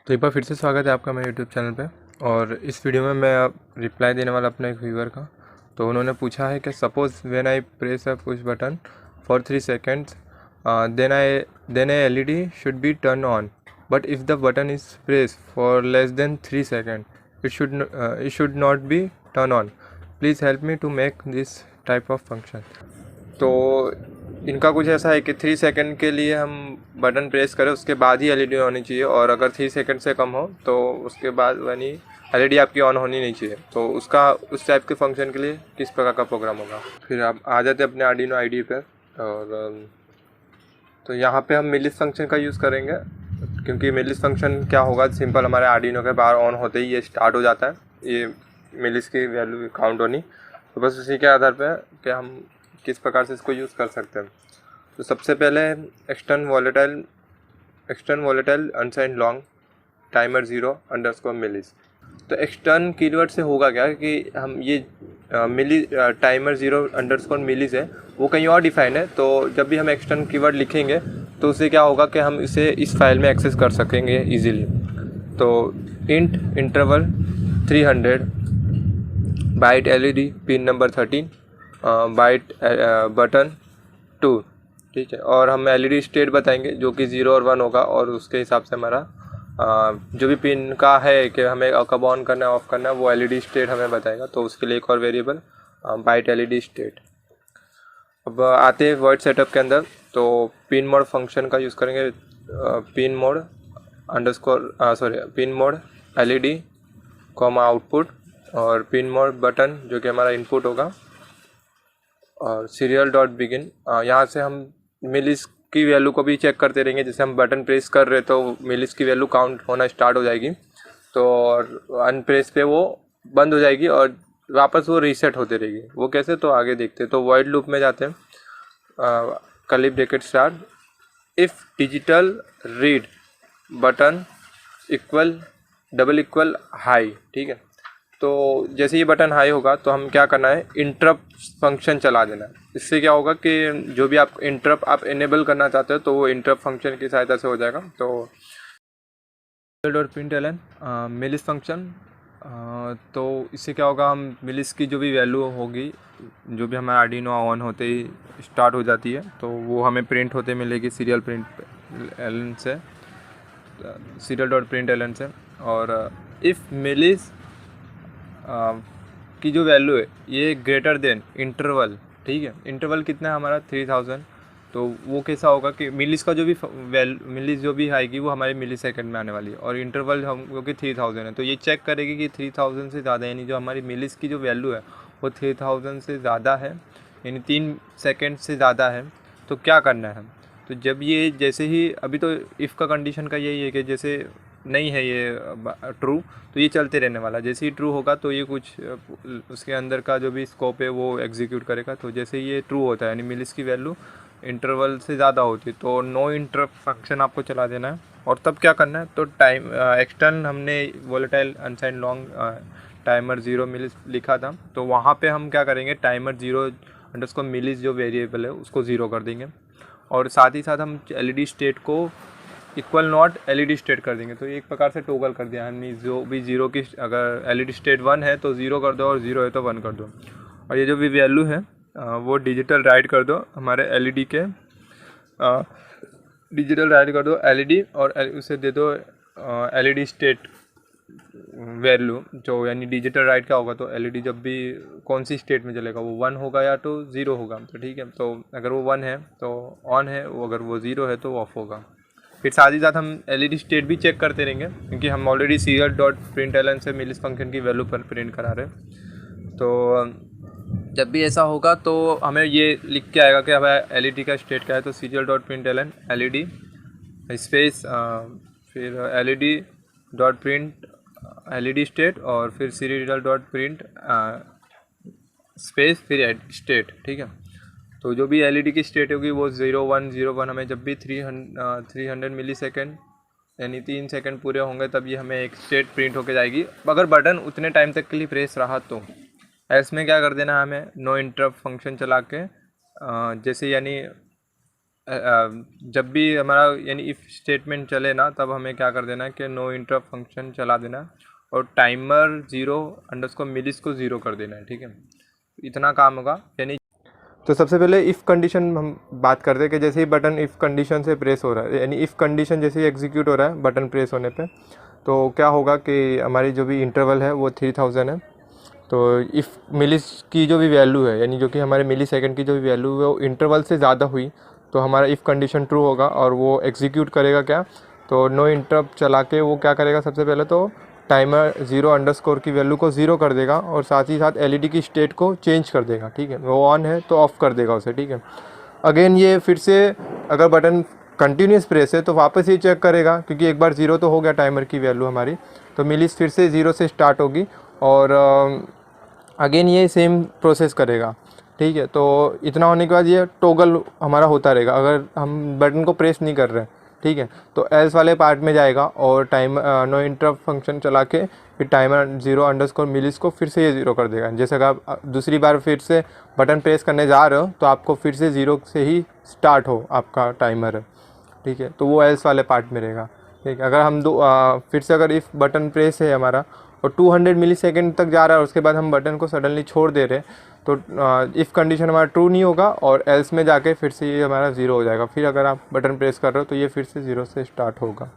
तो एक बार फिर से स्वागत है आपका मेरे यूट्यूब चैनल पे। और इस वीडियो में मैं अब रिप्लाई देने वाला अपने एक व्यूअर का। तो उन्होंने पूछा है कि suppose when I press a push button for 3 seconds, then a LED should be turn on, but if the button is press for less than 3 seconds it should not be turn on. Please help me to make this type of function. तो इनका कुछ ऐसा है कि 3 second के लिए हम button press करें, उसके बाद ही एलईडी होनी चाहिए, और अगर 3 सेकंड से कम हो तो उसके बाद यानी एलईडी आपकी ऑन होनी नहीं चाहिए। तो उसका उस टाइप के फंक्शन के लिए किस प्रकार का प्रोग्राम होगा। फिर आप आ जाते हैं अपने आर्डिनो आईडी पर। और तो यहाँ पे हम मिलिस फंक्शन का यूज़ करेंगे, क्योंकि मिलिस फंक्शन क्या होगा, सिंपल हमारे आर्डिनो के बाहर ऑन होते ही ये स्टार्ट हो जाता है, ये मिलिस की वैल्यू काउंट होनी। तो बस उसी के आधार पर कि हम किस प्रकार से इसको यूज़ कर सकते हैं। तो सबसे पहले extern volatile unsigned long timer zero millis. तो एक्सटर्न कीवर्ड से होगा क्या कि हम ये मिली टाइमर 0_मिलीज है वो कहीं और डिफाइन है। तो जब भी हम एक्सटर्न कीवर्ड लिखेंगे तो उससे क्या होगा कि हम इसे इस फाइल में एक्सेस कर सकेंगे इजीली। तो int interval 300 byte LED pin number 13 byte button 2, ठीक है। और हम एलईडी स्टेट बताएंगे जो कि 0 और 1 होगा, और उसके हिसाब से हमारा जो भी पिन का है कि हमें कब ऑन करना है ऑफ करना है वो एलईडी स्टेट हमें बताएगा। तो उसके लिए एक और वेरिएबल बाइट एलईडी स्टेट। अब आते हैं वर्ड सेटअप के अंदर। तो पिन मोड फंक्शन का यूज़ करेंगे, pin mode LED comma output, और पिन मोड बटन जो कि हमारा इनपुट होगा, और सीरियल डॉट बिगिन। यहाँ से हम मिलिस की वैल्यू को भी चेक करते रहेंगे। जैसे हम बटन प्रेस कर रहे तो मिलिस की वैल्यू काउंट होना स्टार्ट हो जाएगी, तो अनप्रेस पे वो बंद हो जाएगी और वापस वो रीसेट होती रहेगी। वो कैसे, तो आगे देखते हैं। तो वॉइड लूप में जाते हैं, curly bracket start, if digital read button equal high, ठीक है। तो जैसे ये बटन हाई होगा तो हम क्या करना है, इंटरप्ट फंक्शन चला देना है। इससे क्या होगा कि जो भी आप इंटरप्ट आप इनेबल करना चाहते हो तो वो इंटरप्ट फंक्शन की सहायता से हो जाएगा। तो डॉट प्रिंट एलन मिलिस फंक्शन, तो इससे क्या होगा, हम मिलिस की जो भी वैल्यू होगी, जो भी हमारा आर्डिनो ऑन होते ही स्टार्ट हो जाती है, तो वो हमें प्रिंट होते मिलेगी सीरियल प्रिंट एलन से, सीरियल डॉट प्रिंट एलन से। और इफ़ मिलिस की जो वैल्यू है ये ग्रेटर देन इंटरवल, ठीक है। इंटरवल कितना है हमारा 3000। तो वो कैसा होगा कि मिलिस का जो भी मिलिस जो भी आएगी वो हमारे मिली सेकेंड में आने वाली है, और इंटरवल हम क्योंकि 3000 है तो ये चेक करेगी कि 3000 से ज़्यादा, यानी जो हमारी मिलिस की जो वैल्यू है वो 3000 से ज़्यादा है, यानी 3 सेकेंड से ज़्यादा है। तो क्या करना है, तो जब ये जैसे ही, अभी तो इफ़ का कंडीशन का यही है कि जैसे नहीं है ये ट्रू तो ये चलते रहने वाला, जैसे ही ट्रू होगा तो ये कुछ उसके अंदर का जो भी स्कोप है वो एग्जीक्यूट करेगा। तो जैसे ये ट्रू होता है यानी मिलिस की वैल्यू इंटरवल से ज़्यादा होती है तो नो इंटरप्ट फंक्शन आपको चला देना है। और तब क्या करना है, तो टाइम एक्सटर्न हमने वोलेटाइल अनसाइंड लॉन्ग टाइमर 0 मिलिस लिखा था, तो वहाँ पे हम क्या करेंगे, टाइमर 0_मिलिस जो वेरिएबल है उसको 0 कर देंगे, और साथ ही साथ हम एलईडी स्टेट को इक्वल नॉट एलईडी स्टेट कर देंगे। तो एक प्रकार से टोगल कर दिया हमने, जो भी 0 की, अगर एलईडी स्टेट 1 है तो 0 कर दो, और 0 है तो 1 कर दो। और ये जो भी वैल्यू है वो डिजिटल राइट कर दो हमारे एलईडी के, डिजिटल राइट कर दो एलईडी, और उसे दे दो एलईडी स्टेट वैल्यू, जो यानी डिजिटल राइट क्या होगा, तो एलईडी जब भी कौन सी स्टेट में चलेगा, वो 1 होगा या तो 0 होगा। तो ठीक है, तो अगर वो 1 है तो ऑन है, वो अगर वो 0 है तो ऑफ होगा। फिर साथ ही साथ हम एलईडी स्टेट भी चेक करते रहेंगे, क्योंकि हम already serial dot print L N से मिलिस फंक्शन की वैल्यू पर प्रिंट करा रहे हैं। तो जब भी ऐसा होगा तो हमें ये लिख के आएगा कि हमारा एलईडी का स्टेट क्या है। तो serial dot print Elon LED space फिर LED dot print LED state, और फिर सीरियल डॉट प्रिंट स्पेस फिर स्टेट, ठीक है। तो जो भी एलईडी की स्टेट होगी वो 0101, हमें जब भी 300 मिली सेकेंड यानी 3 सेकेंड पूरे होंगे तब ये हमें एक स्टेट प्रिंट होके जाएगी। अगर बटन उतने टाइम तक के लिए प्रेस रहा तो इसमें क्या कर देना, हमें नो इंटरप्ट फंक्शन चला के जैसे यानी जब भी हमारा यानी इफ़ स्टेटमेंट चले ना, तब हमें क्या कर देना है कि नो इंटरप्ट फंक्शन चला देना है और टाइमर ज़ीरो अंडरस्कोर मिलिस को ज़ीरो कर देना है, ठीक है। इतना काम होगा। यानी तो सबसे पहले इफ़ कंडीशन हम बात करते हैं कि जैसे ही बटन इफ़ कंडीशन से प्रेस हो रहा है, यानी इफ़ कंडीशन जैसे ही एग्जीक्यूट हो रहा है बटन प्रेस होने पे, तो क्या होगा कि हमारी जो भी इंटरवल है वो 3000 है। तो इफ़ मिलिस की जो भी वैल्यू है, यानी जो कि हमारे मिली सेकेंड की जो भी वैल्यू है वो इंटरवल से ज़्यादा हुई, तो हमारा इफ़ कंडीशन ट्रू होगा और वो एग्जीक्यूट करेगा क्या, तो नो इंटरप्ट चला के वो क्या करेगा, सबसे पहले तो टाइमर ज़ीरो अंडरस्कोर की वैल्यू को ज़ीरो कर देगा और साथ ही साथ एलईडी की स्टेट को चेंज कर देगा, ठीक है। वो ऑन है तो ऑफ़ कर देगा उसे, ठीक है। अगेन ये फिर से अगर बटन कंटिन्यूस प्रेस है तो वापस ये चेक करेगा, क्योंकि एक बार ज़ीरो तो हो गया टाइमर की वैल्यू हमारी, तो मिलिस फिर से ज़ीरो से स्टार्ट होगी और अगेन ये सेम प्रोसेस करेगा, ठीक है। तो इतना होने के बाद ये टॉगल हमारा होता रहेगा अगर हम बटन को प्रेस नहीं कर रहे हैं, ठीक है। तो एल्स वाले पार्ट में जाएगा और टाइम नो इंटरप्ट फंक्शन चला के फिर टाइमर ज़ीरो अंडरस्कोर मिलिस को फिर से ये ज़ीरो कर देगा। जैसे अगर आप दूसरी बार फिर से बटन प्रेस करने जा रहे हो तो आपको फिर से ज़ीरो से ही स्टार्ट हो आपका टाइमर, ठीक है। तो वो एल्स वाले पार्ट में रहेगा, ठीक है। अगर हम फिर से अगर इफ़ बटन प्रेस है हमारा और 200 मिली सेकेंड तक जा रहा है और उसके बाद हम बटन को सडनली छोड़ दे रहे हैं, तो इफ़ कंडीशन हमारा ट्रू नहीं होगा और एल्स में जाके फिर से ये हमारा ज़ीरो हो जाएगा। फिर अगर आप बटन प्रेस कर रहे हो तो ये फिर से ज़ीरो से स्टार्ट होगा।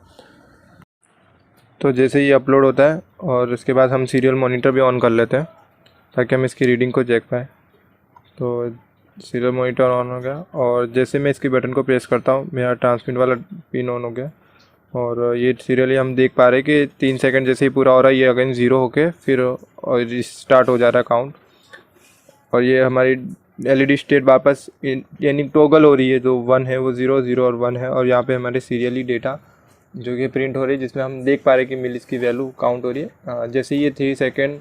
तो जैसे ही अपलोड होता है और उसके बाद हम सीरियल मॉनिटर भी ऑन कर लेते हैं ताकि हम इसकी रीडिंग को चेक पाएँ। तो सीरियल मॉनिटर ऑन हो गया और जैसे मैं इसकी बटन को प्रेस करता हूँ मेरा ट्रांसमिट वाला पिन ऑन हो गया और ये सीरियली हम देख पा रहे हैं कि 3 सेकंड जैसे ही पूरा हो रहा है ये अगेन ज़ीरो होके फिर और स्टार्ट हो जा रहा है काउंट और ये हमारी एलईडी स्टेट वापस यानी टॉगल हो रही है, जो 1 है वो 0 0 और 1 है और यहाँ पे हमारे सीरियली डेटा जो कि प्रिंट हो रही है जिसमें हम देख पा रहे हैं कि मिलिस की वैल्यू काउंट हो रही है। जैसे ये 3 सेकंड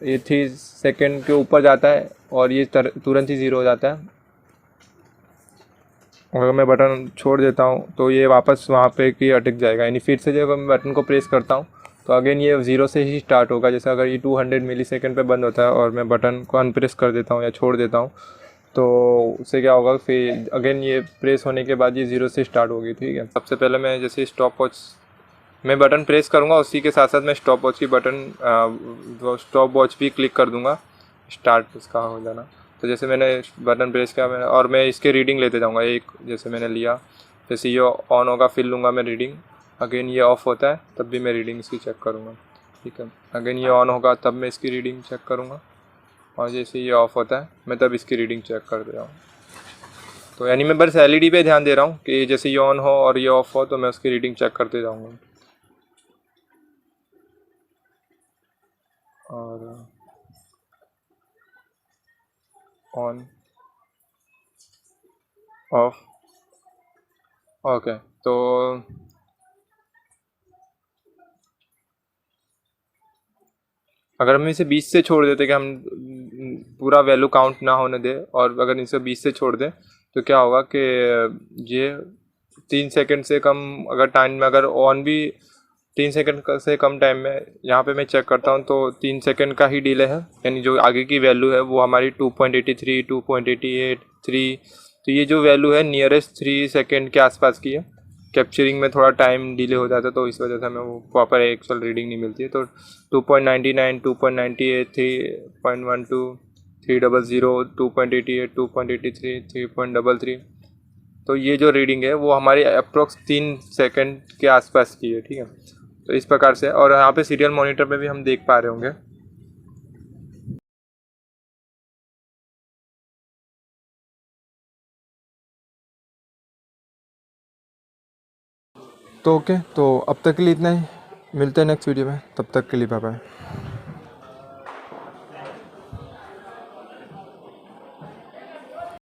ये 3 सेकंड के ऊपर जाता है और ये तुरंत ही ज़ीरो हो जाता है। अगर मैं बटन छोड़ देता हूँ तो ये वापस वहाँ पे कि अटक जाएगा, यानी फिर से जब मैं बटन को प्रेस करता हूँ तो अगेन ये ज़ीरो से ही स्टार्ट होगा। जैसे अगर ये 200 मिली सेकेंड पर बंद होता है और मैं बटन को अनप्रेस कर देता हूँ या छोड़ देता हूँ तो उससे क्या होगा, फिर अगेन ये प्रेस होने के बाद ये ज़ीरो से स्टार्ट होगी, ठीक है। सबसे पहले मैं जैसे स्टॉप वॉच मैं बटन प्रेस करूँगा उसी के साथ साथ मैं स्टॉप वॉच की बटन स्टॉप वॉच भी क्लिक कर दूँगा, स्टार्ट इसका हो जाना। तो जैसे मैंने बटन प्रेस किया मैंने और मैं इसके रीडिंग लेते जाऊँगा, एक जैसे मैंने लिया, जैसे ये ऑन होगा फिर लूँगा मैं रीडिंग, अगेन ये ऑफ़ होता है तब भी मैं रीडिंग इसकी चेक करूँगा, ठीक है। अगेन ये ऑन होगा तब मैं इसकी रीडिंग चेक करूँगा और जैसे ये ऑफ़ होता है मैं तब इसकी रीडिंग चेक कर दे रहा हूँ। तो यानी मैं बस एलईडी पे ध्यान दे रहा हूँ कि जैसे ये ऑन हो और ये ऑफ़ हो तो मैं उसकी रीडिंग चेक करते जाऊँगा। और ऑन ऑफ ओके। तो अगर हम इसे 20 से छोड़ देते कि हम पूरा वैल्यू काउंट ना होने दें और अगर इसे 20 से छोड़ दें तो क्या होगा कि ये 3 सेकंड से कम अगर टाइम में अगर ऑन भी 3 सेकंड से कम टाइम में यहाँ पे मैं चेक करता हूँ तो 3 सेकंड का ही डिले है, यानी जो आगे की वैल्यू है वो हमारी 2.83 2.88 3। तो ये जो वैल्यू है नियरेस्ट 3 सेकंड के आसपास की है। कैप्चरिंग में थोड़ा टाइम डिले हो जाता है तो इस वजह से हमें वो प्रॉपर एक्चुअल रीडिंग नहीं मिलती है। तो 2.99 2.98 3.12 300 2.88 2.83 3.33, तो ये जो रीडिंग है वो हमारी अप्रोक्स 3 सेकंड के आसपास की है, ठीक है। तो इस प्रकार से और यहाँ पे सीरियल मॉनिटर पे भी हम देख पा रहे होंगे। तो ओके, तो अब तक के लिए इतना ही, मिलते हैं नेक्स्ट वीडियो में, तब तक के लिए बाय बाय।